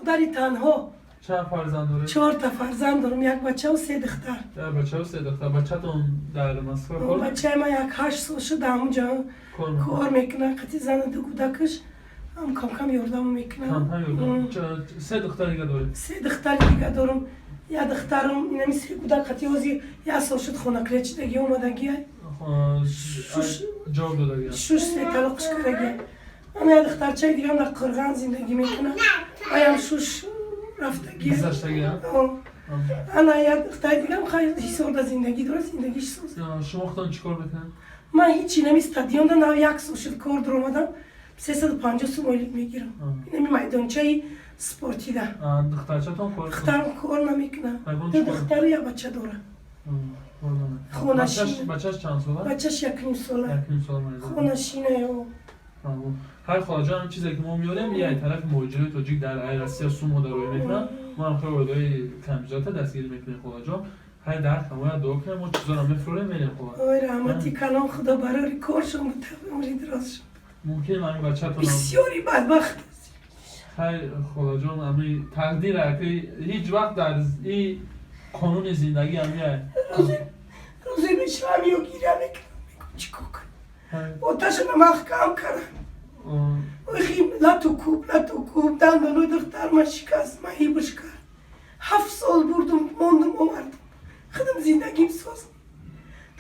دختری تنها. چند فرزند داره؟ 4 تا فرزند دارم، 1 بچه و 3 دختر. 1 بچه و 3 دختر. بچه‌تون در مسکو کار؟ بچه ما 8 سال شده همونجا کار میکنه. قطعی زن دو کودکش هم کم یاردم میکنه. یاردم. 3 دختر دیگه داری؟ 3 دختر دیگه دارم. یه دخترم اینمی 3 کودک قطعی وزی 1 سال شد خونه رچیدگی اومدگی. جواب دادگی. 6 طلاقش کردگی. اما یه دخترچه دیگه هم در قرغان زندگی میکنه. آیا 6 رفتگی. گذشتگی. انا یه دختر دیگه هم خیلی سال زندگی داره، زندگیش ساز. شما خودتون چیکار میکنید؟ من هیچی نمی استادیوم دارم، 1 سال شد کار در اومدم. 350 سومالی میگیرم. اینمی میدانچه سپورتی ده. دخترچه‌تون کار؟ دخترم کار نمیکنه. دختر یه بچه داره. بچه‌ش چند ساله؟ بچه‌ش 1 ساله. خونشینه و هر خواجان چیزی که ما میاریم یه طرف موجود توجیک در ایراسیا سومو داره میکنن. ما هم خیلی وردای کمجات دستگیر میکنیم خواجان. هر درد ما دو کنیم و چیزا رو میفروره میریم خواجان. آی رحمتی کنم خدا برای کارشون متفاوتی دراز شد. ممکن من بچه‌تون بسیاری بدبخت است. هر خواجان امی تقدیره که هیچ وقت در این قانون زندگی همیه. روزی میشه همیو گیره میکنم چیکار کنم. آتشون محکم کردم. خیم لاتو کوب دندانوی دختر من شکست من هیبش کرد. 7 سال بردم موندم آوردم. خودم زندگیم سازم.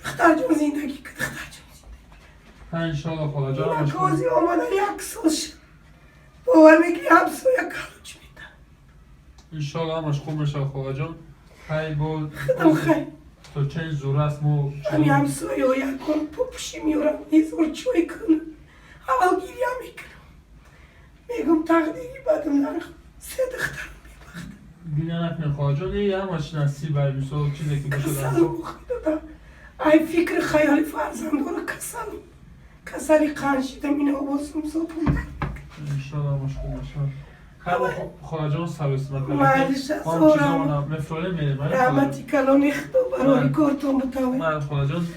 دختر جون زندگی که دختر جون زندگی. انشالله خدا جان. من کازی آمده 1 سال شد. باور میگی همسایه کلوچ میده. انشالله همش خوب میشه خدا جان. خیلی بود. خودم خیلی. تو چند زور است مو. همی همسایه ها یکون پوپشی میارم. هزار چوی کنم. اول گیری هم میکنم. میگم تقدیری بدم نرخ. 3 دختر میبخت. بینه نکنه خدا جان. یه همش نصیب بر میسو چیزی که بشه کسل مخیده ای فکر خیالی فرزند داره کسلی قنشیدم این آوازم زبون انشالله همش خوب میشه. خیلی خدا جان سبسمت کنه. مالش از آرام مفروله میریم. رحمتی کلانی خدا برای کارتون بتاوه. من خدا جان.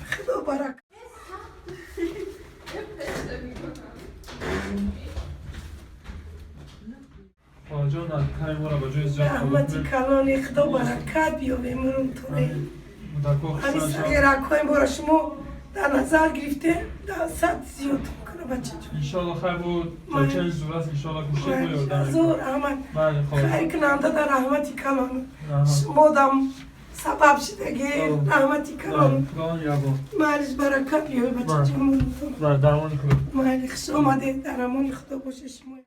خدا برک. خدا جان کمی ما را با جای زیاد رحمتی کلانی خدا برکت بیاوه مرون توره. همی سگره کنیم برای شما در نظر گرفته در صد زیاد کنه بچه جان. انشالله خیر بود. تا چند زور است انشالله گوشه بیاردن. زور احمد. خیر کننده در رحمتی کلانی. شما دم سبب شدگی رحمتی کلانی. مالش برکت بیاوه بچه جان مرون توره. درمانی خدا. مالش آمده درمانی خدا باشه شما.